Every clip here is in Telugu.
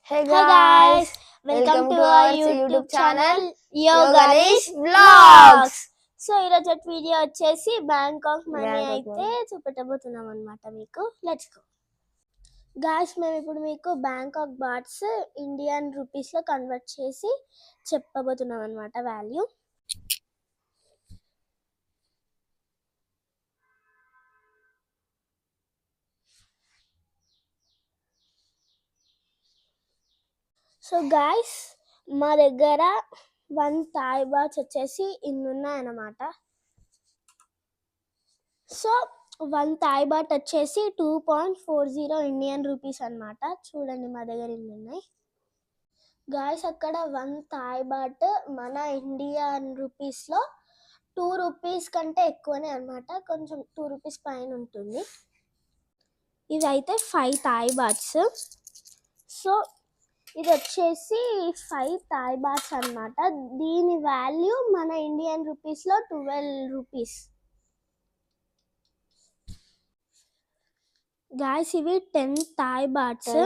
Hey Hi guys, guys, welcome to our YouTube channel Yoganish Vlogs. So ఈరోజు వీడియో వచ్చేసి బ్యాంకాక్ మనీ Bangkok అయితే చూపెట్టబోతున్నాం అనమాట మీకు. Let's go guys. మేము ఇప్పుడు మీకు బ్యాంకాక్ బాట్స్ ఇండియన్ రూపీస్లో కన్వర్ట్ చేసి చెప్పబోతున్నాం అనమాట వాల్యూ. సో గాయ్స్, మా దగ్గర 1 థాయ్ బాట్స్ వచ్చేసి ఇన్ని ఉన్నాయన్నమాట. సో 1 థాయ్ బాట్ వచ్చేసి 2.40 ఇండియన్ రూపీస్ అనమాట. చూడండి మా దగ్గర ఇన్ని ఉన్నాయి గాయ్స్. అక్కడ 1 థాయ్ బాట్ మన ఇండియన్ రూపీస్లో 2 రూపీస్ కంటే ఎక్కువనే అనమాట, కొంచెం 2 రూపీస్ పైన ఉంటుంది. ఇదైతే 5 థాయ్ బాట్స్. సో ఇది వచ్చేసి 5 థాయ్ బాట్స్ అనమాట. దీని వాల్యూ మన ఇండియన్ రూపీస్లో 12 రూపీస్. గాయ్స్ ఇవి 10 థాయ్ బాట్స్.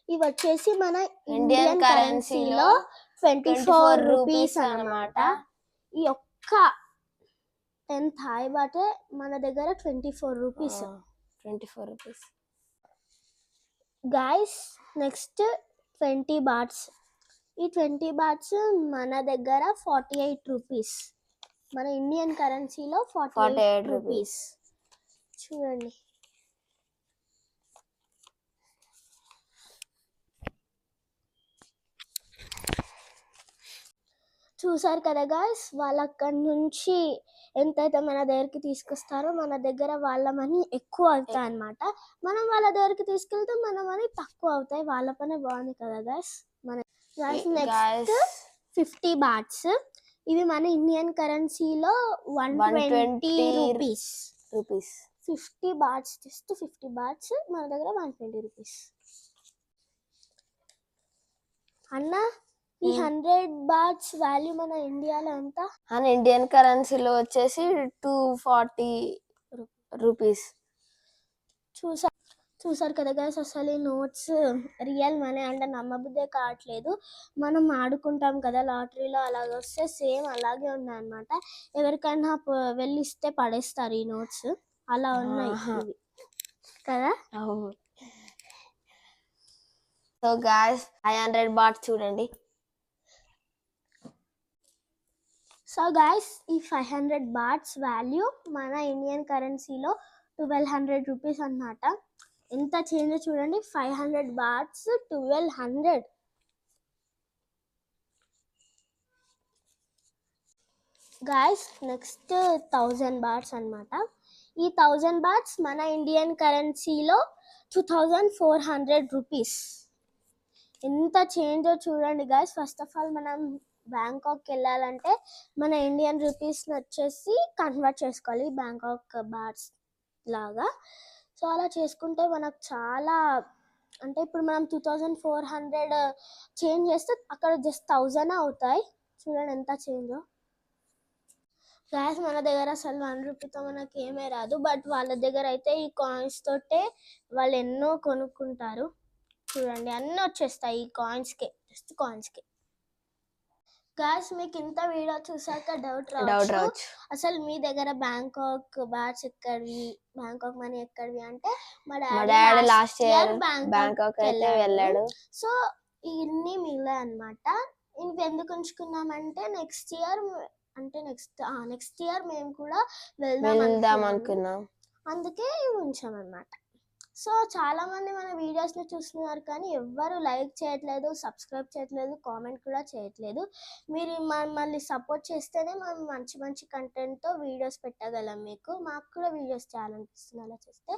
ఇవి వచ్చేసి మన ఇండియన్ కరెన్సీలో 24 రూపీస్ అన్నమాట. ఈ ఒక్క 10 థాయ్ బాటే మన దగ్గర 24 రూపీస్. Guys next 20 bots. ఈ 20 బాట్స్ మన దగ్గర 48 రూపీస్. మన ఇండియన్ కరెన్సీలో 48 రూపీస్. చూడండి చూసారు కదా గాయ్స్, వాళ్ళ అక్కడి నుంచి ఎంతైతే మన దగ్గరికి తీసుకొస్తారో మన దగ్గర వాళ్ళ మనీ ఎక్కువ అవుతాయి అన్నమాట. మనం వాళ్ళ దగ్గరికి తీసుకెళ్తే మన మనీ తక్కువ అవుతాయి. వాళ్ళ పనే బాగుంది కదా గాయ్స్. మన నెక్స్ట్ 50 బాట్స్. ఇవి మన ఇండియన్ కరెన్సీలో 120 రూపీస్. 50 బాట్స్, జస్ట్ 50 బాట్స్ మన దగ్గర 120 రూపీస్. అన్న ఈ 100 బాట్స్ వాల్యూ మన ఇండియాలో ఎంత? మన ఇండియన్ కరెన్సీలో వచ్చేసి 240 రూపీస్. చూసారు కదా గైస్, అసలు ఈ నోట్స్ రియల్ మనీ అంటే నమ్మబుద్దే కావట్లేదు. మనం ఆడుకుంటాం కదా లాటరీలో, అలాగ వస్తే సేమ్ అలాగే ఉన్నాయన్నమాట. ఎవరికైనా వెళ్ళిస్తే పడేస్తారు ఈ నోట్స్, అలా ఉన్నాయి ఇవి కదా. సో గాయ్స్ 500 బాట్స్ చూడండి. సో గాయ్స్ ఈ 500 బాట్స్ వాల్యూ మన ఇండియన్ కరెన్సీలో 1200 రూపీస్ అన్నమాట. ఎంత చేంజ్ చూడండి. 500 బాట్స్ 1200. గాయ్స్ నెక్స్ట్ 1000 బాట్స్ అన్నమాట. ఈ 1000 బాట్స్ మన ఇండియన్ కరెన్సీలో 2400 రూపీస్. ఎంత చేంజ్ చూడండి గాయ్స్. ఫస్ట్ ఆఫ్ ఆల్ మనం బ్యాంకాక్ వెళ్ళాలంటే మన ఇండియన్ రూపీస్ని వచ్చేసి కన్వర్ట్ చేసుకోవాలి బ్యాంకాక్ బాట్స్ లాగా. సో అలా చేసుకుంటే మనకు చాలా, అంటే ఇప్పుడు మనం 2400 చేంజ్ చేస్తే అక్కడ జస్ట్ 1000 అవుతాయి. చూడండి ఎంత చేంజ్ గాయ్స్. మన దగ్గర అసలు 1 రూపీతో మనకి ఏమీ రాదు, బట్ వాళ్ళ దగ్గర అయితే ఈ కాయిన్స్ తోటే వాళ్ళు ఎన్నో కొనుక్కుంటారు. చూడండి అన్నీ వచ్చేస్తాయి ఈ కాయిన్స్కే, జస్ట్ కాయిన్స్కే. గాయ్స్ మీకు ఇంత వీడియో చూసాక డౌట్ రావచ్చు, అసలు మీ దగ్గర బ్యాంకాక్ బాట్స్ ఎక్కడివి, బ్యాంకాక్ మనీ ఎక్కడివి అంటే మా డాడీ లాస్ట్ ఇయర్ బ్యాంకాక్ అయితే వెళ్ళాడు. సో ఇన్ని మిగిలాయి అన్నమాట. ఇవి ఎందుకు ఉంచుకున్నామంటే నెక్స్ట్ ఇయర్ మేము కూడా వెళ్దాం అనుకున్నాం, అందుకే ఉంచామన్నమాట. సో చాలా మంది మన వీడియోస్ని చూస్తున్నారు కానీ ఎవ్వరు లైక్ చేయట్లేదు, సబ్స్క్రైబ్ చేయట్లేదు, కామెంట్ కూడా చేయట్లేదు. మీరు మమ్మల్ని సపోర్ట్ చేస్తేనే మనం మంచి మంచి కంటెంట్తో వీడియోస్ పెట్టగలం. మాకు కూడా వీడియోస్ చేయాలనిపిస్తుంది. అలా చేస్తే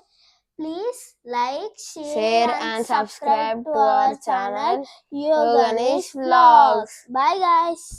please like, share and subscribe to our channel Yoganish vlogs. Bye guys.